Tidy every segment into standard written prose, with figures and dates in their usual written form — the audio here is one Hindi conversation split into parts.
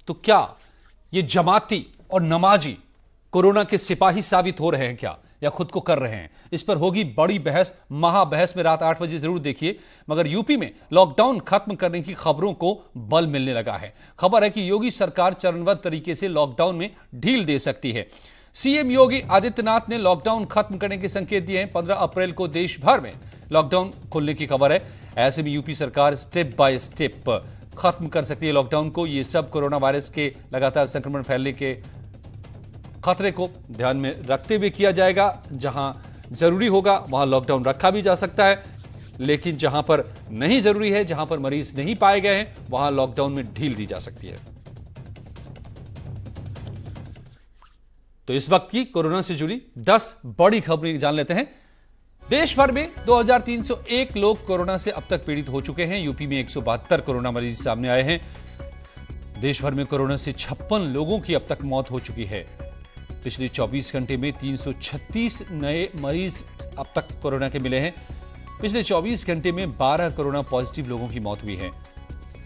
तो क्या ये जमाती और नमाजी कोरोना के सिपाही साबित हो रहे हैं क्या, या खुद को कर रहे हैं? इस पर होगी बड़ी बहस, महाबहस में रात 8 बजे जरूर देखिए। मगर यूपी में लॉकडाउन खत्म करने की खबरों को बल मिलने लगा है। खबर है कि योगी सरकार चरणबद्ध तरीके से लॉकडाउन में ढील दे सकती है। सीएम योगी आदित्यनाथ ने लॉकडाउन खत्म करने के संकेत दिए हैं। 15 अप्रैल को देश भर में लॉकडाउन खुलने की खबर है। ऐसे में यूपी सरकार स्टेप बाय स्टेप खत्म कर सकती है लॉकडाउन को। ये सब कोरोना वायरस के लगातार संक्रमण फैलने के खतरे को ध्यान में रखते हुए किया जाएगा। जहां जरूरी होगा वहां लॉकडाउन रखा भी जा सकता है, लेकिन जहां पर नहीं जरूरी है, जहां पर मरीज नहीं पाए गए हैं, वहां लॉकडाउन में ढील दी जा सकती है। तो इस वक्त की कोरोना से जुड़ी 10 बड़ी खबरें जान लेते हैं। देश भर में 2301 लोग कोरोना से अब तक पीड़ित हो चुके हैं। यूपी में 172 कोरोना मरीज सामने आए हैं। देश भर में कोरोना से 56 लोगों की अब तक मौत हो चुकी है। पिछले 24 घंटे में 336 नए मरीज अब तक कोरोना के मिले हैं। पिछले 24 घंटे में 12 कोरोना पॉजिटिव लोगों की मौत हुई है।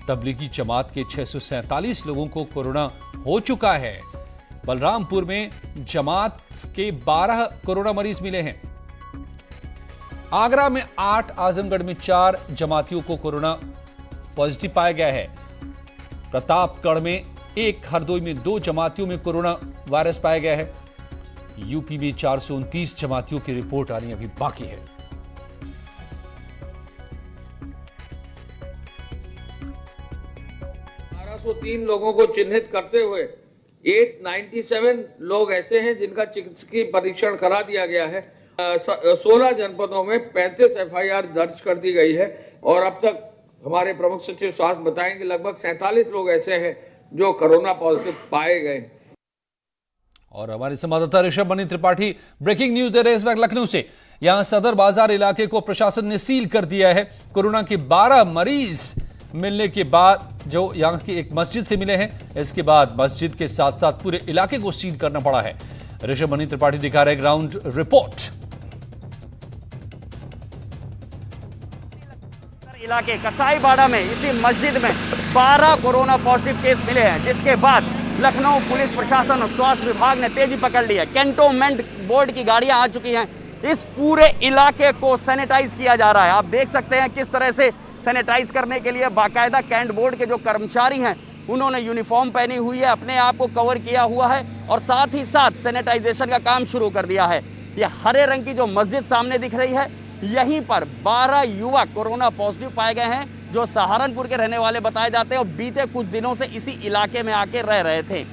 तबलीगी जमात के 647 लोगों को कोरोना हो चुका है। बलरामपुर में जमात के 12 कोरोना मरीज मिले हैं। आगरा में 8, आजमगढ़ में 4 जमातियों को कोरोना पॉजिटिव पाया गया है। प्रतापगढ़ में 1, हरदोई में 2 जमातियों में कोरोना वायरस पाया गया है। यूपी में 429 जमातियों की रिपोर्ट आनी अभी बाकी है। लोगों को चिन्हित करते हुए 897 लोग ऐसे हैं जिनका चिकित्सकीय परीक्षण करा दिया गया है। 16 जनपदों में 35 एफआईआर दर्ज कर दी गई है और अब तक हमारे प्रमुख सचिव स्वास्थ्य बताएंगे लगभग 47 लोग ऐसे हैं जो कोरोना पॉजिटिव पाए गए। और हमारे संवाददाता ऋषभ मणि त्रिपाठी ब्रेकिंग न्यूज दे रहे हैं इस वक्त लखनऊ से। यहां सदर बाजार इलाके को प्रशासन ने सील कर दिया है। कोरोना के 12 मरीज मिलने के बाद जो यहां की एक मस्जिद से मिले हैं, इसके बाद मस्जिद के साथ साथ पूरे इलाके को सील करना पड़ा है। ऋषभ मणि त्रिपाठी दिखा रहे ग्राउंड रिपोर्ट। इलाके कसाईबाड़ा में इसी मस्जिद में 12 कोरोना पॉजिटिव केस मिले हैं, जिसके बाद लखनऊ पुलिस प्रशासन और स्वास्थ्य विभाग ने तेजी पकड़ ली है। कैंटोनमेंट बोर्ड की गाड़ियां आ चुकी हैं। इस पूरे इलाके को सैनिटाइज किया जा रहा है। आप देख सकते हैं किस तरह से सैनिटाइज करने के लिए बाकायदा कैंट बोर्ड के जो कर्मचारी हैं उन्होंने यूनिफॉर्म पहनी हुई है, अपने आप को कवर किया हुआ है और साथ ही साथ सैनिटाइजेशन का काम शुरू कर दिया है। ये हरे रंग की जो मस्जिद सामने दिख रही है, यहीं पर 12 युवक कोरोना पॉजिटिव पाए गए हैं जो सहारनपुर के रहने वाले बताए जाते हैं और बीते कुछ दिनों से इसी इलाके में आके रह रहे थे।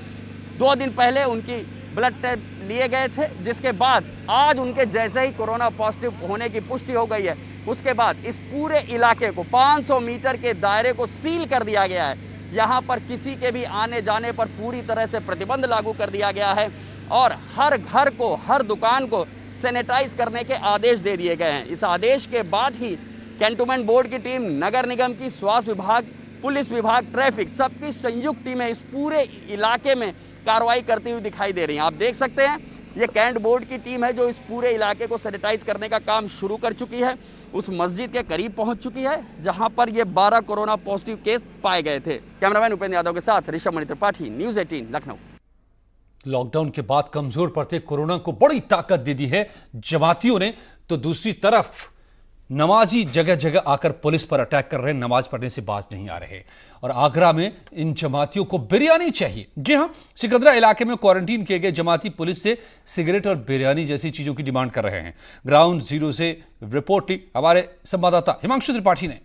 2 दिन पहले उनकी ब्लड टेस्ट लिए गए थे, जिसके बाद आज उनके जैसे ही कोरोना पॉजिटिव होने की पुष्टि हो गई है। उसके बाद इस पूरे इलाके को 500 मीटर के दायरे को सील कर दिया गया है। यहाँ पर किसी के भी आने जाने पर पूरी तरह से प्रतिबंध लागू कर दिया गया है और हर घर को, हर दुकान को सैनिटाइज करने के आदेश दे दिए गए हैं। इस आदेश के बाद ही कैंटोनमेंट बोर्ड की टीम, नगर निगम की, स्वास्थ्य विभाग, पुलिस विभाग, ट्रैफिक, सबकी संयुक्त टीमें इस पूरे इलाके में कार्रवाई करती हुई दिखाई दे रही हैं। आप देख सकते हैं ये कैंट बोर्ड की टीम है जो इस पूरे इलाके को सैनिटाइज करने का काम शुरू कर चुकी है। उस मस्जिद के करीब पहुंच चुकी है जहां पर ये 12 कोरोना पॉजिटिव केस पाए गए थे। कैमरामैन उपेंद्र यादव के साथ ऋषभ मणि त्रिपाठी, न्यूज़ 18 लखनऊ। लॉकडाउन के बाद कमजोर पड़ते कोरोना को बड़ी ताकत दे दी है जमातियों ने, तो दूसरी तरफ नमाजी जगह जगह आकर पुलिस पर अटैक कर रहे हैं, नमाज पढ़ने से बाज नहीं आ रहे। और आगरा में इन जमातियों को बिरयानी चाहिए। जी हां, सिकंदरा इलाके में क्वारंटीन किए गए जमाती पुलिस से सिगरेट और बिरयानी जैसी चीजों की डिमांड कर रहे हैं। ग्राउंड जीरो से रिपोर्ट ली हमारे संवाददाता हिमांशु त्रिपाठी ने।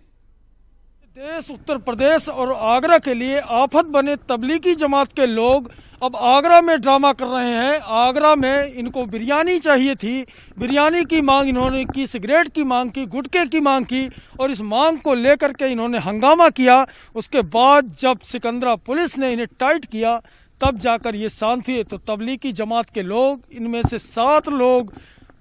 देश उत्तर प्रदेश और आगरा के लिए आफत बने तबलीगी जमात के लोग अब आगरा में ड्रामा कर रहे हैं। आगरा में इनको बिरयानी चाहिए थी, बिरयानी की मांग इन्होंने की, सिगरेट की मांग की, गुटखे की मांग की और इस मांग को लेकर के इन्होंने हंगामा किया। उसके बाद जब सिकंदरा पुलिस ने इन्हें टाइट किया तब जाकर ये शांत हुए। तो तबलीगी जमात के लोग, इनमें से 7 लोग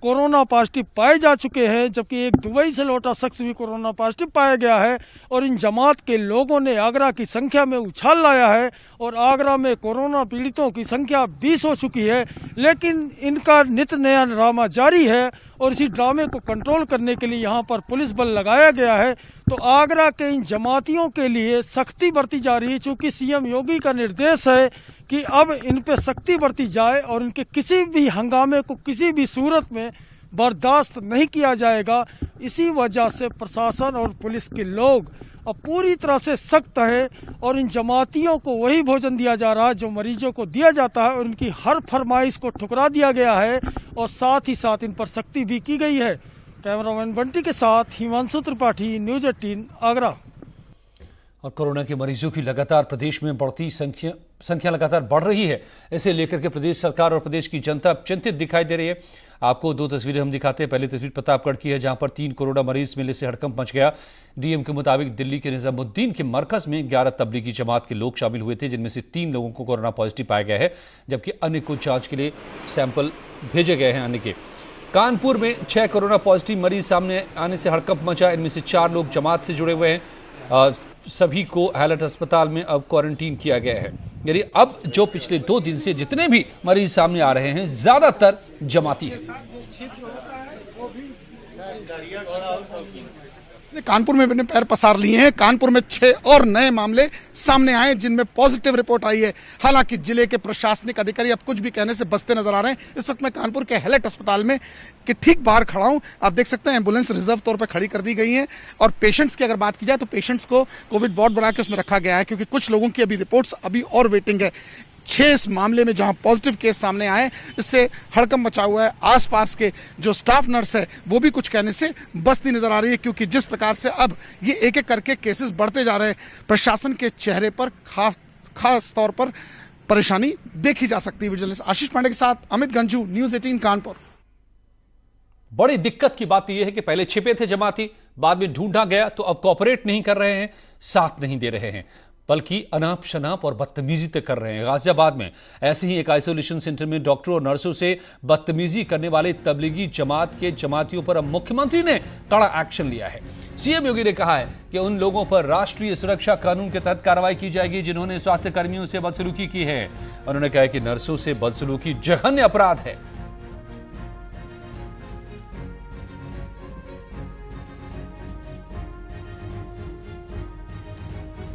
कोरोना पॉजिटिव पाए जा चुके हैं, जबकि एक दुबई से लौटा शख्स भी कोरोना पॉजिटिव पाया गया है। और इन जमात के लोगों ने आगरा की संख्या में उछाल लाया है और आगरा में कोरोना पीड़ितों की संख्या 20 हो चुकी है। लेकिन इनका नित नया ड्रामा जारी है और इसी ड्रामे को कंट्रोल करने के लिए यहाँ पर पुलिस बल लगाया गया है। तो आगरा के इन जमातियों के लिए सख्ती बरती जा रही है, चूँकि सीएम योगी का निर्देश है कि अब इन पे सख्ती बरती जाए और इनके किसी भी हंगामे को किसी भी सूरत में बर्दाश्त नहीं किया जाएगा। इसी वजह से प्रशासन और पुलिस के लोग अब पूरी तरह से सख्त है और इन जमातियों को वही भोजन दिया जा रहा है जो मरीजों को दिया जाता है और उनकी हर फरमाइश को ठुकरा दिया गया है और साथ ही साथ इन पर सख्ती भी की गई है। कैमरामैन बंटी के साथ हिमांशु त्रिपाठी, न्यूज 18 आगरा। और कोरोना के मरीजों की लगातार प्रदेश में बढ़ती संख्या लगातार बढ़ रही है। इसे लेकर के प्रदेश सरकार और प्रदेश की जनता चिंतित दिखाई दे रही है। आपको दो तस्वीरें हम दिखाते हैं। पहली तस्वीर प्रतापगढ़ की है, जहां पर 3 कोरोना मरीज मिलने से हड़कंप मच गया। डीएम के मुताबिक दिल्ली के निजामुद्दीन के मरकज में 11 तबलीगी जमात के लोग शामिल हुए थे, जिनमें से 3 लोगों को कोरोना पॉजिटिव पाया गया है, जबकि अन्य को जांच के लिए सैंपल भेजे गए हैं। अन्य के कानपुर में 6 कोरोना पॉजिटिव मरीज सामने आने से हड़कंप मचा। इनमें से 4 लोग जमात से जुड़े हुए हैं। सभी को हैलट अस्पताल में अब क्वारंटीन किया गया है। यानी अब जो पिछले 2 दिन से जितने भी मरीज सामने आ रहे हैं, ज्यादातर जमाती हैं। कानपुर में अपने पैर पसार लिए हैं। कानपुर में 6 और नए मामले सामने आए जिनमें पॉजिटिव रिपोर्ट आई है। हालांकि जिले के प्रशासनिक अधिकारी अब कुछ भी कहने से बचते नजर आ रहे हैं। इस वक्त मैं कानपुर के हैलट अस्पताल में के ठीक बाहर खड़ा हूं। आप देख सकते हैं एम्बुलेंस रिजर्व तौर पर खड़ी कर दी गई है और पेशेंट्स की अगर बात की जाए तो पेशेंट्स को कोविड वार्ड बना के उसमें रखा गया है, क्योंकि कुछ लोगों की अभी रिपोर्ट्स अभी और वेटिंग है। 6 इस मामले में जहां पॉजिटिव केस सामने आए, इससे हड़कंप मचा हुआ है। आसपास के जो स्टाफ नर्स है वो भी कुछ कहने से बचती नजर आ रही है, क्योंकि जिस प्रकार से अब ये एक एक करके केसेस बढ़ते जा रहे हैं, प्रशासन के चेहरे पर खास तौर पर परेशानी देखी जा सकती है। जर्नलिस्ट आशीष पांडे के साथ अमित गंजू, न्यूज 18 कानपुर। बड़ी दिक्कत की बात यह है कि पहले छिपे थे जमाती, बाद में ढूंढा गया तो अब कोऑपरेट नहीं कर रहे हैं, साथ नहीं दे रहे हैं, बल्कि अनाप शनाप और बदतमीजी तक कर रहे हैं। गाजियाबाद में ऐसे ही एक आइसोलेशन सेंटर में डॉक्टरों और नर्सों से बदतमीजी करने वाले तबलीगी जमात के जमातियों पर अब मुख्यमंत्री ने कड़ा एक्शन लिया है। सीएम योगी ने कहा है कि उन लोगों पर राष्ट्रीय सुरक्षा कानून के तहत कार्रवाई की जाएगी जिन्होंने स्वास्थ्य कर्मियों से बदसलूकी की है। उन्होंने कहा कि नर्सों से बदसलूकी जघन्य अपराध है।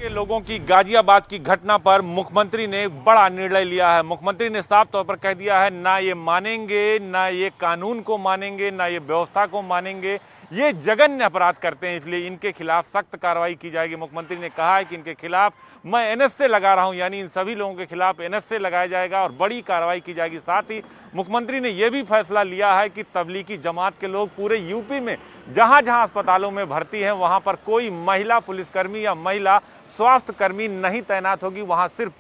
लोगों की गाजियाबाद की घटना पर मुख्यमंत्री ने बड़ा निर्णय लिया है। मुख्यमंत्री ने साफ तौर पर कह दिया है, ना ये मानेंगे, ना ये कानून को मानेंगे, ना ये व्यवस्था को मानेंगे। ये जघन्य अपराध करते हैं, इसलिए इनके खिलाफ सख्त कार्रवाई की जाएगी। मुख्यमंत्री ने कहा है कि इनके खिलाफ मैं एनएसए लगा रहा हूं, यानी इन सभी लोगों के खिलाफ एनएसए लगाया जाएगा और बड़ी कार्रवाई की जाएगी। साथ ही मुख्यमंत्री ने यह भी फैसला लिया है कि तबलीगी जमात के लोग पूरे यूपी में जहां जहां अस्पतालों में भर्ती हैं, वहां पर कोई महिला पुलिसकर्मी या महिला स्वास्थ्य कर्मी नहीं तैनात होगी। वहां सिर्फ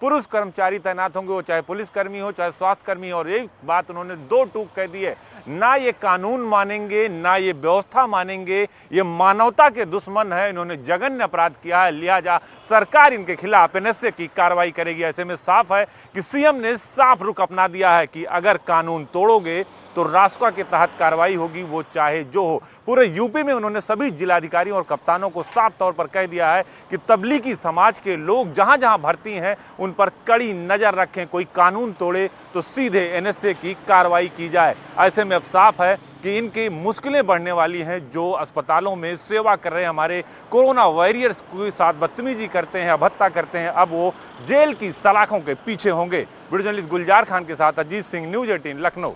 पुरुष कर्मचारी तैनात होंगे, वो चाहे पुलिसकर्मी हो चाहे स्वास्थ्यकर्मी हो। और एक बात उन्होंने 2 टूक कह दी है, ना ये कानून मानेंगे, ना ये व्यवस्था मानेंगे, ये मानवता के दुश्मन है। इन्होंने जघन्य अपराध किया है, लिहाजा सरकार इनके खिलाफ एनएसए की कार्रवाई करेगी। ऐसे में साफ है कि सीएम ने साफ रुख अपना दिया है कि अगर कानून तोड़ोगे तो रासुका के तहत कार्रवाई होगी, वो चाहे जो हो। पूरे यूपी में उन्होंने सभी जिलाधिकारियों और कप्तानों को साफ तौर पर कह दिया है कि तबलीगी समाज के लोग जहां जहां भर्ती हैं उन पर कड़ी नजर रखें। कोई कानून तोड़े तो सीधे एनएसए की कार्रवाई की जाए। ऐसे में अब साफ है कि इनकी मुश्किलें बढ़ने वाली हैं। जो अस्पतालों में सेवा कर रहे हैं, हमारे कोरोना वॉरियर्स के साथ बदतमीजी करते हैं, अभद्रता करते हैं, अब वो जेल की सलाखों के पीछे होंगे। वीडियो जर्नलिस्ट गुलजार खान के साथ अजीत सिंह, न्यूज 18 लखनऊ।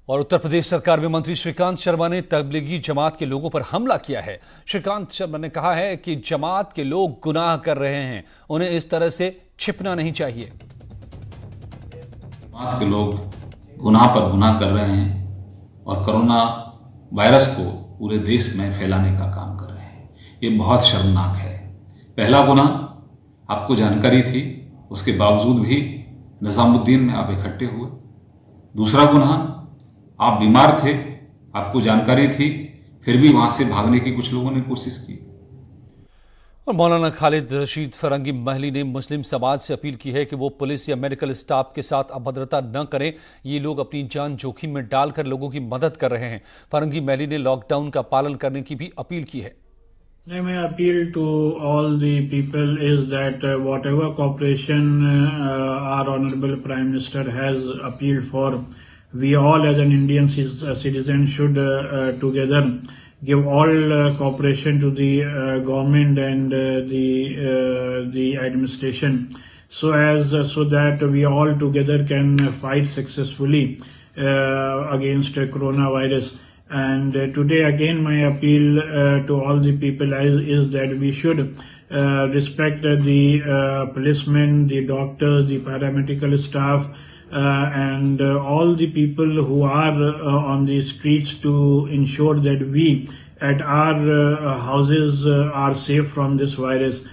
और उत्तर प्रदेश सरकार में मंत्री श्रीकांत शर्मा ने तबलीगी जमात के लोगों पर हमला किया है। श्रीकांत शर्मा ने कहा है कि जमात के लोग गुनाह कर रहे हैं, उन्हें इस तरह से छिपना नहीं चाहिए। जमात के लोग गुनाह पर गुनाह कर रहे हैं और कोरोना वायरस को पूरे देश में फैलाने का काम कर रहे हैं। ये बहुत शर्मनाक है। पहला गुनाह आपको जानकारी थी, उसके बावजूद भी निजामुद्दीन में आप इकट्ठे हुए। दूसरा गुनाह, आप बीमार थे, आपको जानकारी थी, फिर भी वहां से भागने की कुछ लोगों ने कोशिश की। और मौलाना खालिद रशीद फरंगी महली ने मुस्लिम समाज से अपील की है कि वो पुलिस या मेडिकल स्टाफ के साथ अभद्रता न करें। ये लोग अपनी जान जोखिम में डालकर लोगों की मदद कर रहे हैं। फरंगी महली ने लॉकडाउन का पालन करने की भी अपील की है। My appeal to all the people is that whatever cooperation our Honorable Prime Minister has appealed for, we all as an Indian citizen should together give all cooperation to the government and the administration, so that we all together can fight successfully against coronavirus. And today again my appeal to all the people is that we should respect the policemen, the doctors, the paramedical staff, and all the people who are on the streets to ensure that we at our houses are safe from this virus.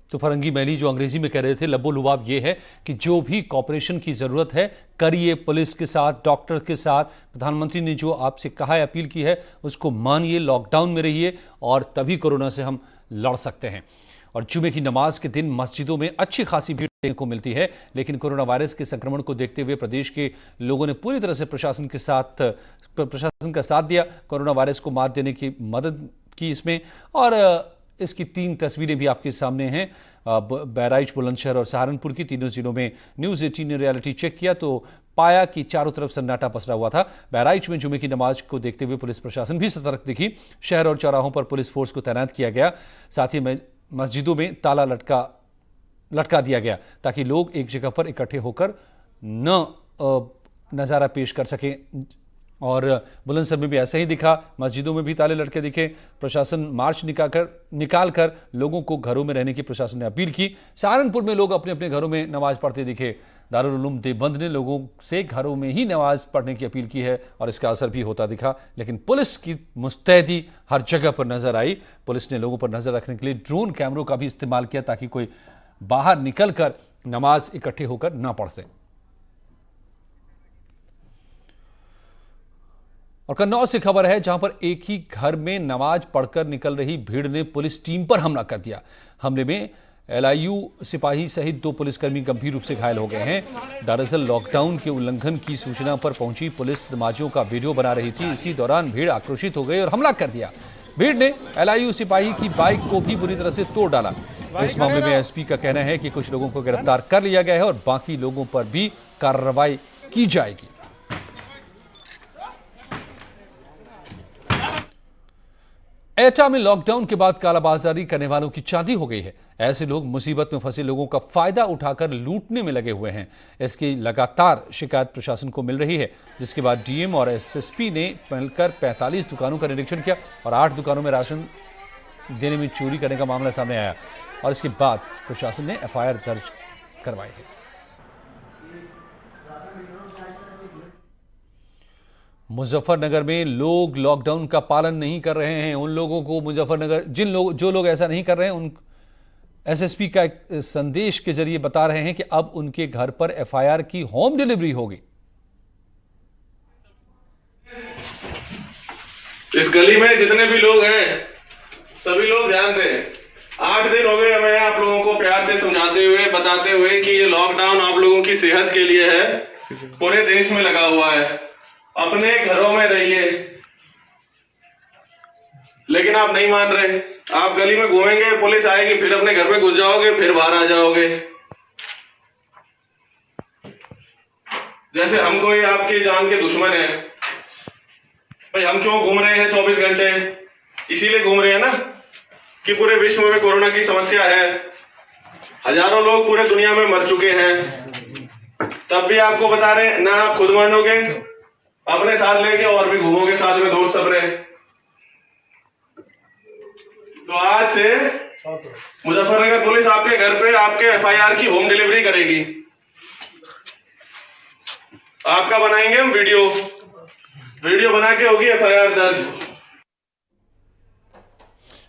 तो फरंगी महली जो अंग्रेजी में कह रहे थे, लबो लुबाब ये है कि जो भी कॉपरेशन की जरूरत है करिए, पुलिस के साथ, डॉक्टर के साथ। प्रधानमंत्री ने जो आपसे कहा है, अपील की है, उसको मानिए, लॉकडाउन में रहिए और तभी कोरोना से हम लड़ सकते हैं। और जुमे की नमाज के दिन मस्जिदों में अच्छी खासी भीड़ देखने को मिलती है, लेकिन कोरोना वायरस के संक्रमण को देखते हुए प्रदेश के लोगों ने पूरी तरह से प्रशासन का साथ दिया, कोरोना वायरस को मात देने की मदद की इसमें। और इसकी 3 तस्वीरें भी आपके सामने हैं। बहराइच, बुलंदशहर और सहारनपुर की तीनों जिलों में न्यूज़ 18 ने रियलिटी चेक किया तो पाया कि चारों तरफ सन्नाटा पसरा हुआ था। बहराइच में जुमे की नमाज को देखते हुए पुलिस प्रशासन भी सतर्क दिखी। शहर और चौराहों पर पुलिस फोर्स को तैनात किया गया। साथ ही मस्जिदों में ताला लटका दिया गया ताकि लोग एक जगह पर इकट्ठे होकर नज़ारा पेश कर सकें। और बुलंदशहर में भी ऐसा ही दिखा, मस्जिदों में भी ताले लटके दिखे। प्रशासन मार्च निकाल कर लोगों को घरों में रहने की प्रशासन ने अपील की। सहारनपुर में लोग अपने अपने घरों में नमाज पढ़ते दिखे। दारुल उलूम देवबंद ने लोगों से घरों में ही नमाज पढ़ने की अपील की है और इसका असर भी होता दिखा। लेकिन पुलिस की मुस्तैदी हर जगह पर नजर आई। पुलिस ने लोगों पर नजर रखने के लिए ड्रोन कैमरों का भी इस्तेमाल किया ताकि कोई बाहर निकलकर नमाज इकट्ठे होकर ना पढ़ सके। और कन्नौज से खबर है, जहां पर एक ही घर में नमाज पढ़कर निकल रही भीड़ ने पुलिस टीम पर हमला कर दिया। हमले में LIU सिपाही सहित 2 पुलिसकर्मी गंभीर रूप से घायल हो गए हैं। दरअसल लॉकडाउन के उल्लंघन की सूचना पर पहुंची पुलिस नमाजियों का वीडियो बना रही थी। इसी दौरान भीड़ आक्रोशित हो गई और हमला कर दिया। भीड़ ने LIU सिपाही की बाइक को भी बुरी तरह से तोड़ डाला। इस मामले में SP का कहना है कि कुछ लोगों को गिरफ्तार कर लिया गया है और बाकी लोगों पर भी कार्रवाई की जाएगी। एटा में लॉकडाउन के बाद कालाबाजारी करने वालों की चांदी हो गई है। ऐसे लोग मुसीबत में फंसे लोगों का फायदा उठाकर लूटने में लगे हुए हैं। इसकी लगातार शिकायत प्रशासन को मिल रही है, जिसके बाद DM और SSP ने मिलकर 45 दुकानों का निरीक्षण किया और 8 दुकानों में राशन देने में चोरी करने का मामला सामने आया और इसके बाद प्रशासन ने FIR दर्ज करवाई है। मुजफ्फरनगर में लोग लॉकडाउन का पालन नहीं कर रहे हैं। उन लोगों को मुजफ्फरनगर जो लोग ऐसा नहीं कर रहे हैं, उन SSP का एक संदेश के जरिए बता रहे हैं कि अब उनके घर पर FIR की होम डिलीवरी होगी। इस गली में जितने भी लोग हैं सभी लोग ध्यान दें। 8 दिन हो गए हमें आप लोगों को प्यार से समझाते हुए, बताते हुए कि ये लॉकडाउन आप लोगों की सेहत के लिए है, पूरे देश में लगा हुआ है, अपने घरों में रहिए। लेकिन आप नहीं मान रहे। आप गली में घूमेंगे, पुलिस आएगी, फिर अपने घर में घुस जाओगे, फिर बाहर आ जाओगे। जैसे हम कोई आपकी जान के दुश्मन है। भाई हम क्यों घूम रहे हैं 24 घंटे? इसीलिए घूम रहे हैं ना कि पूरे विश्व में कोरोना की समस्या है, हजारों लोग पूरे दुनिया में मर चुके हैं। तब भी आपको बता रहे, ना आप खुद मानोगे, अपने साथ लेके और भी घूमोगे साथ में दोस्त अपने। तो आज से मुजफ्फरनगर पुलिस आपके घर पे आपके FIR की होम डिलीवरी करेगी। आपका बनाएंगे हम वीडियो बना के होगी FIR दर्ज।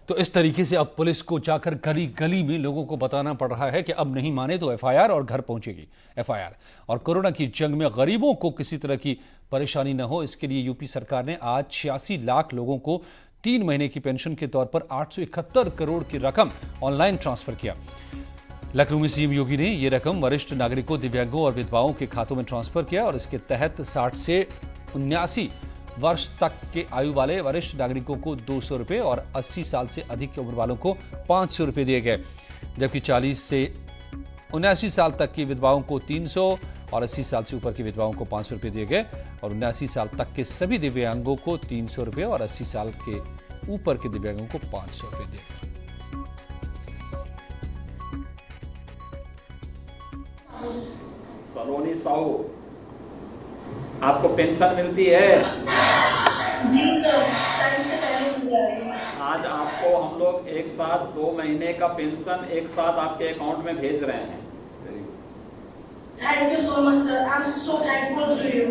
तो इस तरीके से अब पुलिस को जाकर गली गली में लोगों को बताना पड़ रहा है कि अब नहीं माने तो FIR और घर पहुंचेगी FIR। और कोरोना की जंग में गरीबों को किसी तरह की परेशानी न हो, इसके लिए यूपी सरकार ने आज 86 लाख लोगों को 3 महीने की पेंशन के तौर पर 871 करोड़ की रकम ऑनलाइन ट्रांसफर किया। लखनऊ में सीएम योगी ने यह रकम वरिष्ठ नागरिकों, दिव्यांगों और विधवाओं के खातों में ट्रांसफर किया और इसके तहत 60 से 79 वर्ष तक के आयु वाले वरिष्ठ नागरिकों को 200 रुपए और 80 साल से अधिक की उम्र वालों को 500 रुपए दिए गए, जबकि 40 से 79 साल तक की विधवाओं को 300 और 80 साल से ऊपर की विधवाओं को 500 रुपए दिए गए और 79 साल तक के सभी दिव्यांगों को 300 रुपए और 80 साल के ऊपर के दिव्यांगों को 500 रुपए दिए गए। सलोनी साहू, आपको पेंशन मिलती है? जी सर, टाइम से पहले मिल रही है। आज आपको हम लोग एक साथ 2 महीने का पेंशन एक साथ आपके अकाउंट में भेज रहे हैं। Thank you so much sir, I am so thankful to you.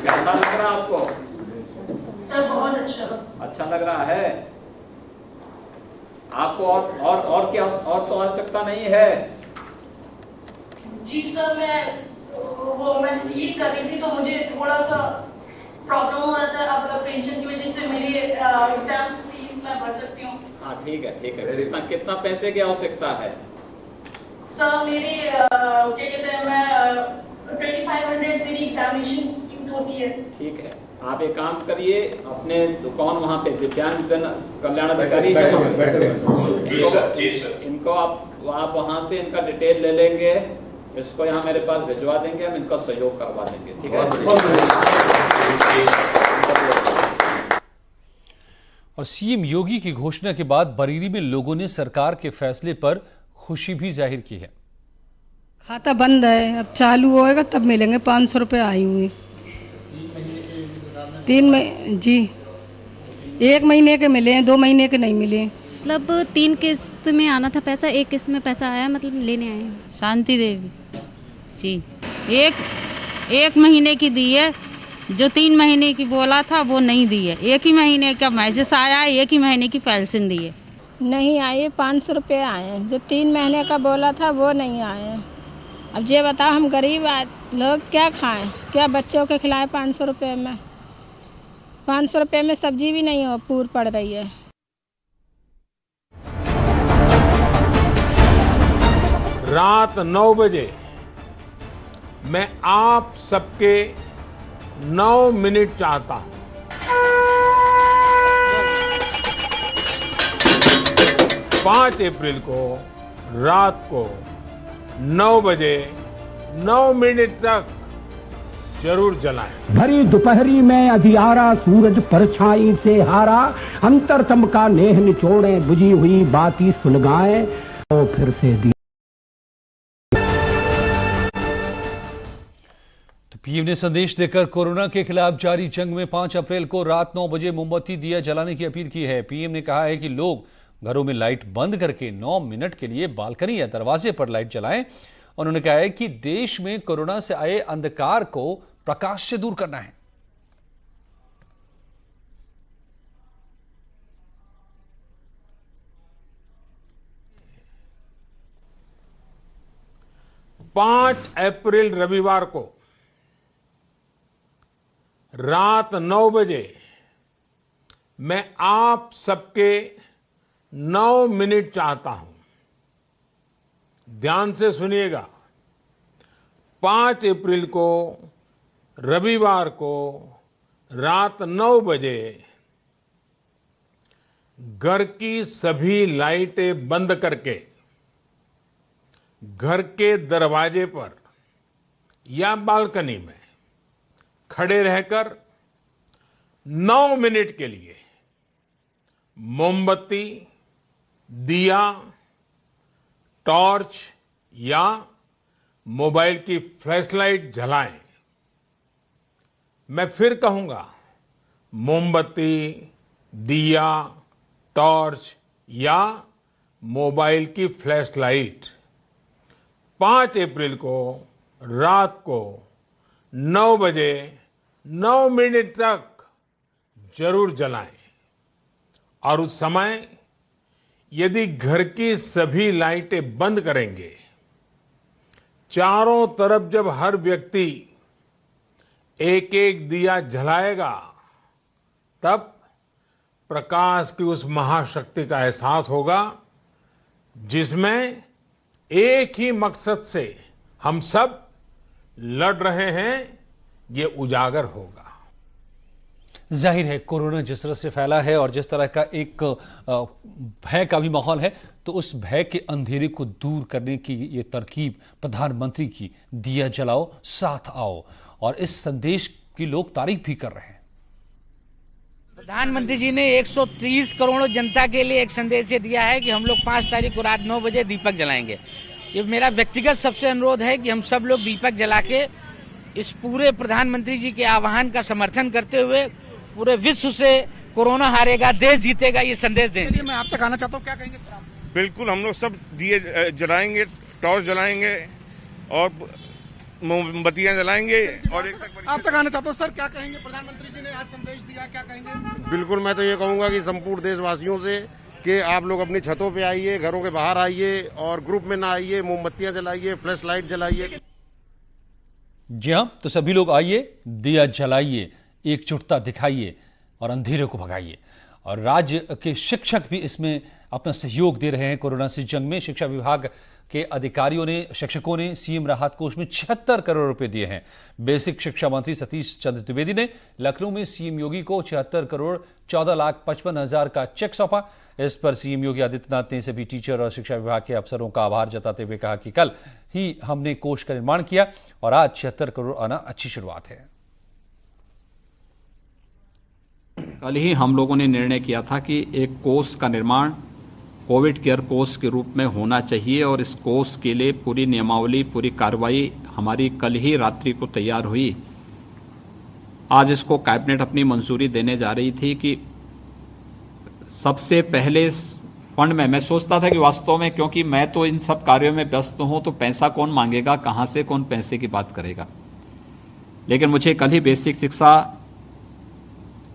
कैसा लग रहा है आपको? सर बहुत अच्छा। अच्छा लग रहा है आपको? और क्या, और तो आवश्यकता नहीं है? जी सर, मैं सीए कर रही थी तो मुझे थोड़ा सा प्रॉब्लम हो रहा था। अब पेंशन की वजह से मेरी एग्जाम फीस मैं भर सकती हूँ। हाँ ठीक है ठीक है। कितना पैसे की आवश्यकता है? सर मेरी क्या कहते हैं, मैं 2500 मेरी एग्जामिनेशन फीस होती है। ठीक है, आप एक काम करिए, अपने दुकान वहाँ पे दिव्यांग जन कल्याण अधिकारी है, इनको आप वहाँ से इनका डिटेल ले लेंगे, इसको यहाँ मेरे पास भिजवा देंगे, हम इनका सहयोग करवा देंगे। ठीक है। और सीएम योगी की घोषणा के बाद बरेली में लोगों ने सरकार के फैसले पर खुशी भी जाहिर की है। खाता बंद है, अब चालू होएगा तब मिलेंगे 500 रुपये आई हुई। 3 महीने जी, 1 महीने के मिले हैं, 2 महीने के नहीं मिले। मतलब 3 किस्त में आना था पैसा, 1 किस्त में पैसा आया, मतलब लेने आए हैं। शांति देवी जी, एक महीने की दी है, जो 3 महीने की बोला था वो नहीं दी है। 1 ही महीने का मैसेज आया है, 1 ही महीने की पेंशन दी है। नहीं आए, 500 रुपये आए हैं। जो 3 महीने का बोला था वो नहीं आए हैं। अब ये बताओ, हम गरीब लोग क्या खाएं, क्या बच्चों के खिलाएं? 500 रुपये में, 500 रुपये में सब्जी भी नहीं पूर पड़ रही है। रात 9 बजे मैं आप सबके 9 मिनट चाहता हूं। 5 अप्रैल को रात को 9 बजे 9 मिनट तक जरूर जलाएं। भरी दोपहरी में अधियारा सूरज परछाई से हारा, अंतर चमका नेह निचोड़े बुझी हुई बाती सुलगाए तो फिर से दी। पीएम ने संदेश देकर कोरोना के खिलाफ जारी जंग में 5 अप्रैल को रात 9 बजे मोमबत्ती दिया जलाने की अपील की है। पीएम ने कहा है कि लोग घरों में लाइट बंद करके 9 मिनट के लिए बालकनी या दरवाजे पर लाइट जलाएं। उन्होंने कहा है कि देश में कोरोना से आए अंधकार को प्रकाश से दूर करना है। पांच अप्रैल रविवार को रात 9 बजे मैं आप सबके 9 मिनट चाहता हूं। ध्यान से सुनिएगा। 5 अप्रैल को रविवार को रात 9 बजे घर की सभी लाइटें बंद करके घर के दरवाजे पर या बालकनी में खड़े रहकर 9 मिनट के लिए मोमबत्ती, दिया, टॉर्च या मोबाइल की फ्लैशलाइट जलाएं। मैं फिर कहूंगा, मोमबत्ती, दिया, टॉर्च या मोबाइल की फ्लैशलाइट 5 अप्रैल को रात को 9 बजे 9 मिनट तक जरूर जलाएं। और उस समय यदि घर की सभी लाइटें बंद करेंगे, चारों तरफ जब हर व्यक्ति एक एक दिया जलाएगा, तब प्रकाश की उस महाशक्ति का एहसास होगा जिसमें एक ही मकसद से हम सब लड़ रहे हैं, ये उजागर होगा। जाहिर है कोरोना जिस तरह से फैला है और जिस तरह का एक भय का भी माहौल है, तो उस भय के अंधेरे को दूर करने की ये तरकीब प्रधानमंत्री की, दिया जलाओ साथ आओ, और इस संदेश की लोग तारीफ भी कर रहे हैं। प्रधानमंत्री जी ने 130 करोड़ जनता के लिए एक संदेश ये दिया है कि हम लोग 5 तारीख को रात 9 बजे दीपक जलाएंगे। ये मेरा व्यक्तिगत सबसे अनुरोध है कि हम सब लोग दीपक जला के इस पूरे प्रधानमंत्री जी के आह्वान का समर्थन करते हुए पूरे विश्व से कोरोना हारेगा, देश जीतेगा, ये संदेश दें। मैं आप तक आना चाहता हूँ, क्या कहेंगे सर आप? बिल्कुल, हम लोग सब दिए जलाएंगे, टॉर्च जलाएंगे और मोमबत्तियां जलाएंगे। और आप तक आना चाहता हूँ सर, क्या कहेंगे? प्रधानमंत्री जी ने आज संदेश दिया, क्या कहेंगे? बिल्कुल, मैं तो ये कहूंगा कि संपूर्ण देशवासियों से कि आप लोग अपनी छतों पे आइए, घरों के बाहर आइए और ग्रुप में ना आइए, मोमबत्तियां जलाइए, फ्लैश लाइट जलाइए। जी हाँ, तो सभी लोग आइए, दिया जलाइए, एकजुटता दिखाइए और अंधेरे को भगाइए। और राज्य के शिक्षक भी इसमें अपना सहयोग दे रहे हैं। कोरोना से जंग में शिक्षा विभाग के अधिकारियों ने, शिक्षकों ने सीएम राहत कोष में 76 करोड़ रुपए दिए हैं। बेसिक शिक्षा मंत्री सतीश चंद्र द्विवेदी ने लखनऊ में सीएम योगी को 76 करोड़ 14,55,000 का चेक सौंपा। इस पर सीएम योगी आदित्यनाथ ने सभी टीचर और शिक्षा विभाग के अफसरों का आभार जताते हुए कहा कि कल ही हमने कोष का निर्माण किया और आज 76 करोड़ आना अच्छी शुरुआत है। कल ही हम लोगों ने निर्णय किया था कि एक कोष का निर्माण कोविड केयर कोष के रूप में होना चाहिए और इस कोष के लिए पूरी नियमावली, पूरी कार्रवाई हमारी कल ही रात्रि को तैयार हुई। आज इसको कैबिनेट अपनी मंजूरी देने जा रही थी कि सबसे पहले इस फंड में, मैं सोचता था कि वास्तव में, क्योंकि मैं तो इन सब कार्यों में व्यस्त हूं, तो पैसा कौन मांगेगा, कहां से कौन पैसे की बात करेगा। लेकिन मुझे कल ही बेसिक शिक्षा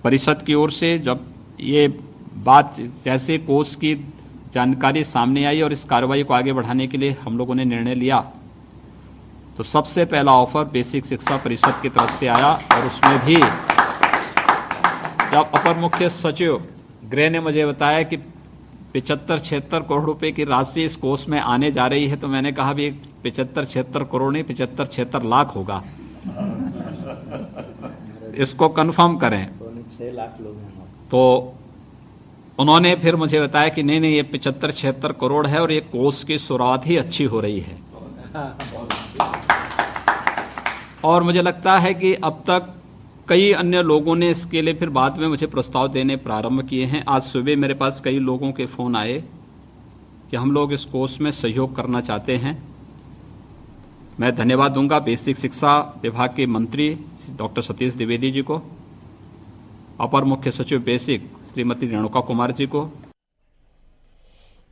परिषद की ओर से जब ये बात, जैसे कोष की जानकारी सामने आई और इस कार्रवाई को आगे बढ़ाने के लिए हम लोगों ने निर्णय लिया, तो सबसे पहला ऑफर बेसिक शिक्षा परिषद की तरफ से आया। और उसमें भी जब अपर मुख्य सचिव गृह ने मुझे बताया कि 75-76 करोड़ रुपए की राशि इस कोष में आने जा रही है, तो मैंने कहा भी 75-76 करोड़ नहीं, 75-76 लाख होगा, इसको कंफर्म करें। 6 लाख लोग हैं। तो उन्होंने फिर मुझे बताया कि नहीं, ये 75-76 करोड़ है और ये कोष की शुरुआत ही अच्छी हो रही है। और मुझे लगता है कि अब तक कई अन्य लोगों ने इसके लिए फिर बाद में मुझे प्रस्ताव देने प्रारंभ किए हैं। आज सुबह मेरे पास कई लोगों के फोन आए कि हम लोग इस कोष में सहयोग करना चाहते हैं। मैं धन्यवाद दूंगा बेसिक शिक्षा विभाग के मंत्री डॉक्टर सतीश द्विवेदी जी को, अपर मुख्य सचिव बेसिक श्रीमती रेणुका कुमार जी को।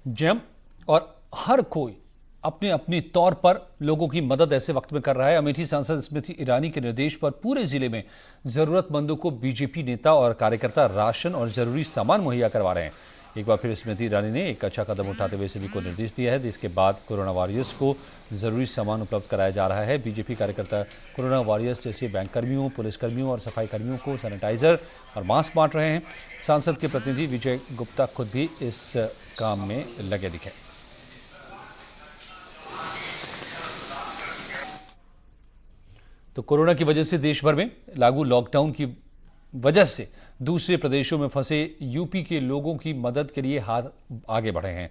जम और हर कोई अपने अपने तौर पर लोगों की मदद ऐसे वक्त में कर रहा है। अमेठी सांसद स्मृति ईरानी के निर्देश पर पूरे जिले में जरूरतमंदों को बीजेपी नेता और कार्यकर्ता राशन और जरूरी सामान मुहैया करवा रहे हैं। एक बार फिर स्मृति ईरानी ने एक अच्छा कदम उठाते हुए सभी को निर्देश दिया है, जिसके बाद कोरोना वॉरियर्स को जरूरी सामान उपलब्ध कराया जा रहा है। बीजेपी कार्यकर्ता कोरोना वॉरियर्स जैसे बैंककर्मियों, पुलिसकर्मियों और सफाई कर्मियों को सैनिटाइजर और मास्क बांट रहे हैं। सांसद के प्रतिनिधि विजय गुप्ता खुद भी इस काम में लगे दिखे। तो कोरोना की वजह से देश भर में लागू लॉकडाउन की वजह से दूसरे प्रदेशों में फंसे यूपी के लोगों की मदद के लिए हाथ आगे बढ़े हैं।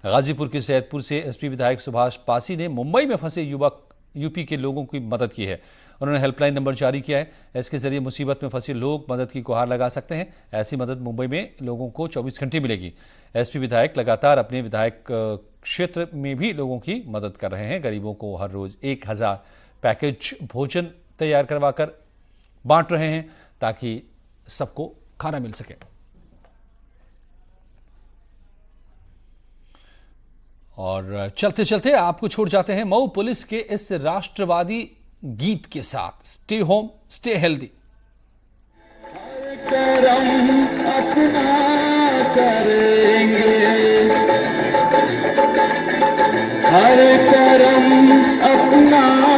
गाजीपुर के सैदपुर से एसपी विधायक सुभाष पासी ने मुंबई में फंसे यूपी के लोगों की मदद की है। उन्होंने हेल्पलाइन नंबर जारी किया है। इसके जरिए मुसीबत में फंसे लोग मदद की गुहार लगा सकते हैं। ऐसी मदद मुंबई में लोगों को 24 घंटे मिलेगी। एसपी विधायक लगातार अपने विधायक क्षेत्र में भी लोगों की मदद कर रहे हैं। गरीबों को हर रोज 1000 पैकेज भोजन तैयार करवाकर बांट रहे हैं ताकि सबको खाना मिल सके। और चलते चलते आपको छोड़ जाते हैं मऊ पुलिस के इस राष्ट्रवादी गीत के साथ। Stay home stay healthy. करम अपना करेंगे, हर करम अपना